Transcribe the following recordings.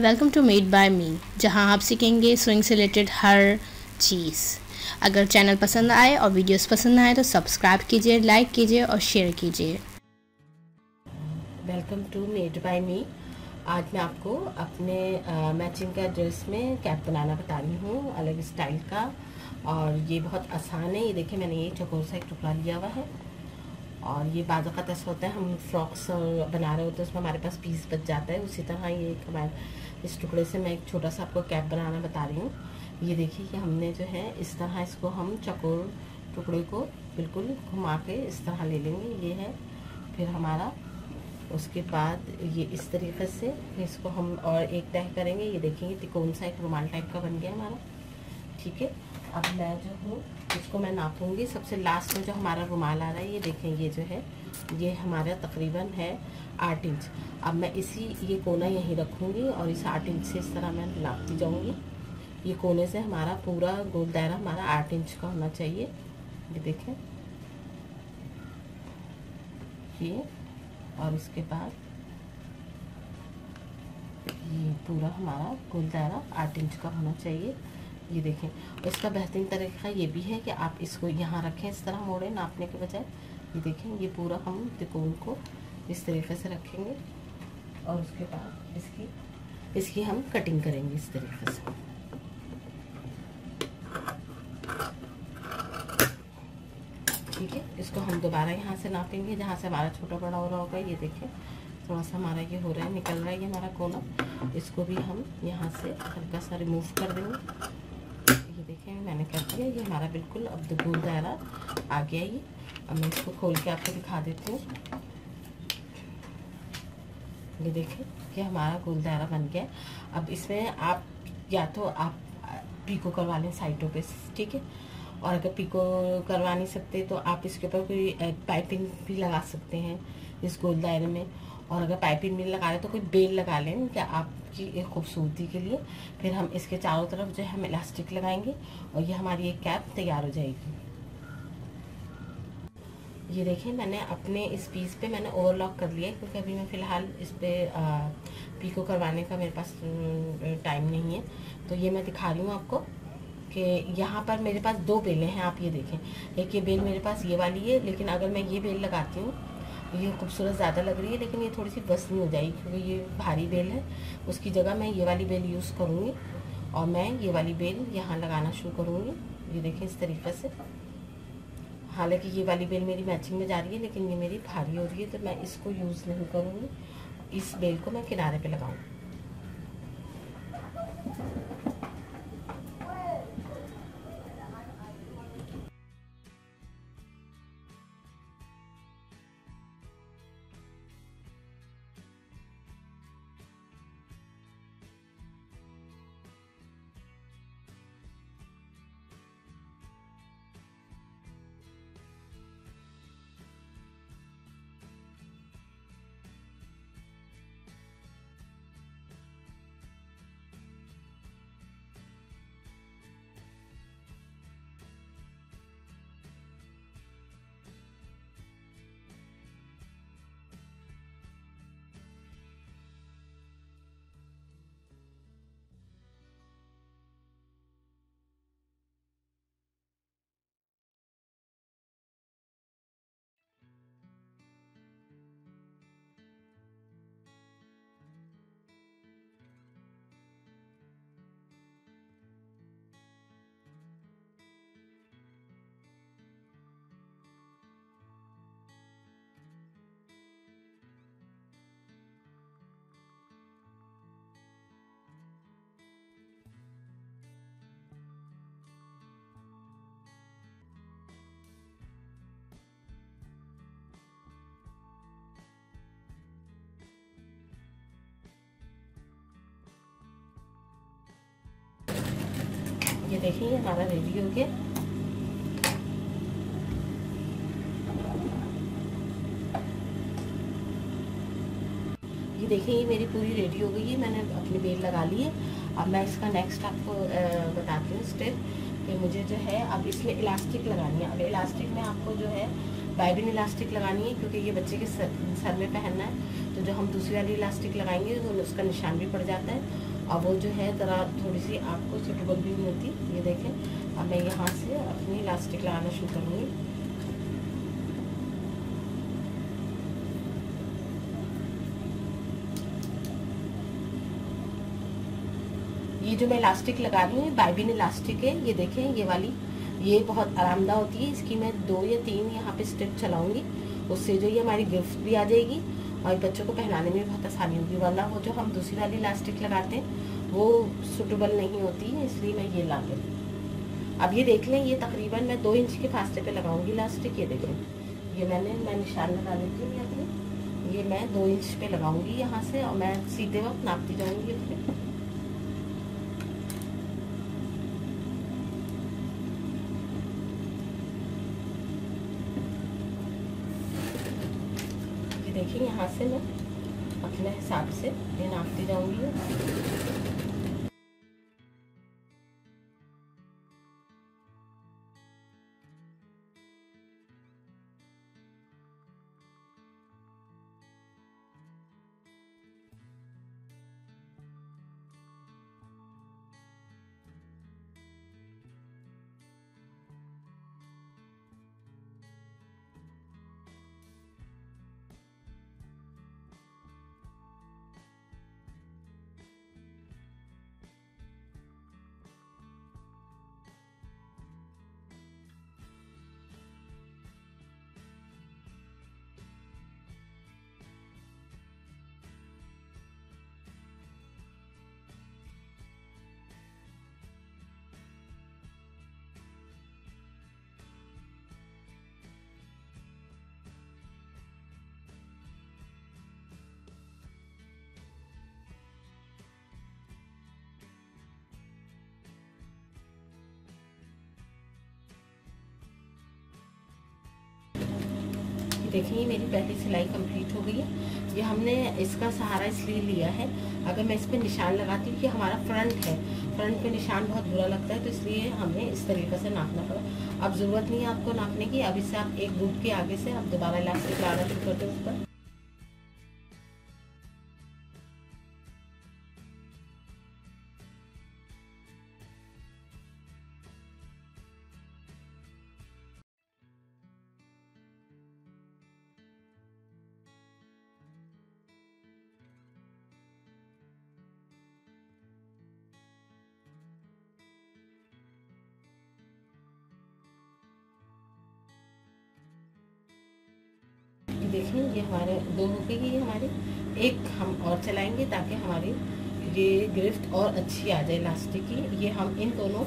Welcome to made by मी, जहां आप सीखेंगे स्विंग से रिलेटेड हर चीज़। अगर चैनल पसंद आए और वीडियोस पसंद आए तो सब्सक्राइब कीजिए, लाइक कीजिए और शेयर कीजिए। वेलकम टू मेड बाय मी। आज मैं आपको अपने मैचिंग का ड्रेस में कैप बनाना बता रही हूँ, अलग स्टाइल का। और ये बहुत आसान है। ये देखिए, मैंने ये चौकोर सा एक टुकड़ा लिया हुआ है और ये बाजू का ऐसा होता है, हम फ्रॉक्स बना रहे होते हैं उसमें हमारे पास पीस बच जाता है। उसी तरह ये हमारे इस टुकड़े से मैं एक छोटा सा आपको कैप बनाना बता रही हूँ। ये देखिए कि हमने जो है इस तरह इसको हम चौकोर टुकड़े को बिल्कुल घुमा के इस तरह ले लेंगे। ये है फिर हमारा, उसके बाद ये इस तरीके से इसको हम और एक तय करेंगे। ये देखेंगे तिकोन सा एक रुमाल टाइप का बन गया हमारा। ठीक है, अब मैं जो हूँ इसको मैं नापूंगी। सबसे लास्ट में जो हमारा रुमाल आ रहा है, ये देखें, ये जो है ये हमारा तकरीबन है 8 इंच। अब मैं ये कोना यहीं रखूँगी और इस 8 इंच से इस तरह मैं नापती जाऊँगी। ये कोने से हमारा पूरा गोल दायरा हमारा 8 इंच का होना चाहिए। ये देखें ये, और इसके बाद ये पूरा हमारा गोल दायरा 8 इंच का होना चाहिए। ये देखें, इसका बेहतरीन तरीका ये भी है कि आप इसको यहाँ रखें, इस तरह मोड़े नापने के बजाय। ये देखें, ये पूरा हम त्रिकोण को इस तरीके से रखेंगे और उसके बाद इसकी हम कटिंग करेंगे इस तरीके से। ठीक है, इसको हम दोबारा यहाँ से नापेंगे जहाँ से हमारा छोटा बड़ा हो रहा होगा। ये देखें, थोड़ा सा हमारा ये हो रहा है, निकल रहा है ये हमारा कोना। इसको भी हम यहाँ से हल्का सा रिमूव कर देंगे। ये देखें, मैंने कर दिया। ये हमारा बिल्कुल अब गोल दायरा आ गया। ये अब मैं इसको खोल के आपको दिखा देती हूँ। ये देखें कि हमारा गोल दायरा बन गया। अब इसमें आप या तो आप पीको करवा लें साइडों पे, ठीक है। और अगर पीको करवा नहीं सकते तो आप इसके ऊपर कोई पाइपिंग भी लगा सकते हैं इस गोल दायरे में। और अगर पाइपिंग भी लगा रहे तो कोई बेल लगा लें क्या आपकी एक खूबसूरती के लिए। फिर हम इसके चारों तरफ जो है हम इलास्टिक लगाएंगे और ये हमारी एक कैप तैयार हो जाएगी। ये देखिए, मैंने अपने इस पीस पे मैंने ओवरलॉक कर लिया क्योंकि अभी मैं फ़िलहाल इस पर पीको करवाने का मेरे पास टाइम नहीं है। तो ये मैं दिखा रही हूँ आपको कि यहाँ पर मेरे पास 2 बेलें हैं। आप ये देखें, एक ये बेल मेरे पास ये वाली है, लेकिन अगर मैं ये बेल लगाती हूँ ये खूबसूरत ज़्यादा लग रही है, लेकिन ये थोड़ी सी वसनी हो जाएगी क्योंकि ये भारी बेल है। उसकी जगह मैं ये वाली बेल यूज़ करूँगी और मैं ये वाली बेल यहाँ लगाना शुरू करूँगी। ये देखें, इस तरीके से। हालांकि ये वाली बेल मेरी मैचिंग में जा रही है, लेकिन ये मेरी भारी हो रही है तो मैं इसको यूज़ नहीं करूँगी। इस बेल को मैं किनारे पे लगाऊंगी। ये देखिए, हमारा रेडी हो गया। ये देखिए, ये मेरी पूरी रेडी हो गई है। मैंने अपनी बेल लगा ली है। अब मैं इसका नेक्स्ट आपको बताती हूँ स्टेप कि मुझे जो है अब इसमें इलास्टिक लगानी है। अब इलास्टिक में आपको जो है बाइबिन इलास्टिक लगानी है क्योंकि ये बच्चे के सर में पहनना है। तो जो हम दूसरी वाली इलास्टिक लगाएंगे तो उसका निशान भी पड़ जाता है और वो जो है ज़रा थोड़ी सी आपको सूटेबल भी नहीं होती। ये देखें, अब मैं यहाँ से अपनी इलास्टिक लगाना शुरू करूँगी। ये जो मैं इलास्टिक लगा रही हूँ बाइबिन इलास्टिक है, ये देखें ये वाली, ये बहुत आरामदायक होती है। इसकी मैं 2 या 3 यहाँ पे स्टिच चलाऊंगी, उससे जो ये हमारी गिफ्ट भी आ जाएगी और बच्चों को पहनाने में बहुत आसानी होगी। वरना वो जो हम दूसरी वाली इलास्टिक लगाते हैं वो सूटेबल नहीं होती है, इसलिए मैं ये ला लेती हूँ। अब ये देख लें, ये तकरीबन मैं 2 इंच के फासले पे लगाऊंगी इलास्टिक। ये देखें, ये मैं निशान लगा लेती हूँ अपने, ये मैं 2 इंच पे लगाऊंगी यहाँ से और मैं सीते वक्त नापती जाऊंगी अपने। देखिए यहाँ से मैं अपने हिसाब से ये नापती जाऊंगी। देखिए मेरी पहली सिलाई कंप्लीट हो गई है। ये हमने इसका सहारा इसलिए लिया है, अगर मैं इस पर निशान लगाती हूँ कि हमारा फ्रंट है, फ्रंट पे निशान बहुत बुरा लगता है, तो इसलिए हमें इस तरीके से नापना पड़ा। अब ज़रूरत नहीं है आपको नापने की, अब इससे आप एक बूट के आगे से आप दोबारा इलास्टिक लगाना शुरू करते हो उस पर। देखिए ये हमारे 2 हो गई, ये हमारे एक हम और चलाएंगे ताकि हमारी ये गिरफ्त और अच्छी आ जाए इलास्टिक की। ये हम इन दोनों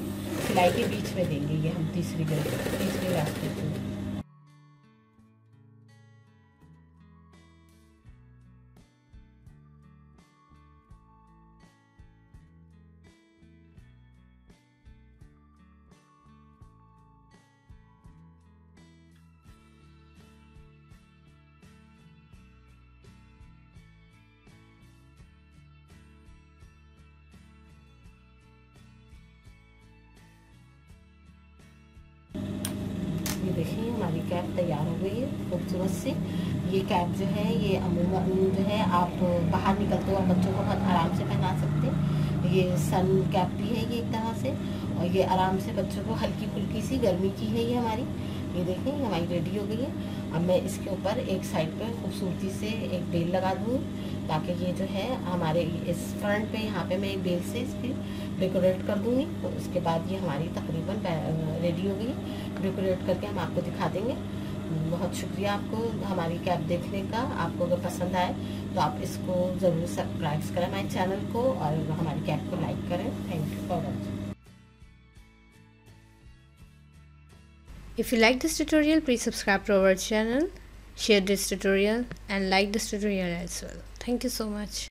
सिलाई के बीच में देंगे, ये हम तीसरी इलास्टिक को। ये देखिए हमारी कैप तैयार हो गई है खूबसूरत सी। ये कैप जो है ये अमूमन जो है आप बाहर निकलते हो और बच्चों को बहुत आराम से पहना सकते हैं। ये सन कैप भी है ये एक तरह से, और ये आराम से बच्चों को हल्की फुल्की सी गर्मी की है ये हमारी। ये देखें हमारी रेडी हो गई है। अब मैं इसके ऊपर एक साइड पे खूबसूरती से एक बेल लगा दूँ ताकि ये जो है हमारे इस फ्रंट पे यहाँ पे मैं एक बेल से इसकी डेकोरेट कर दूँगी। तो उसके बाद ये हमारी तकरीबन रेडी हो गई। डेकोरेट करके हम आपको दिखा देंगे। बहुत शुक्रिया आपको हमारी कैप देखने का। आपको अगर पसंद आए तो आप इसको ज़रूर सब्सक्राइब करें हमारे चैनल को और हमारी कैप को लाइक करें। Thank you for watching. If you like this tutorial, please subscribe to our channel, share this tutorial and like this tutorial as well. Thank you so much.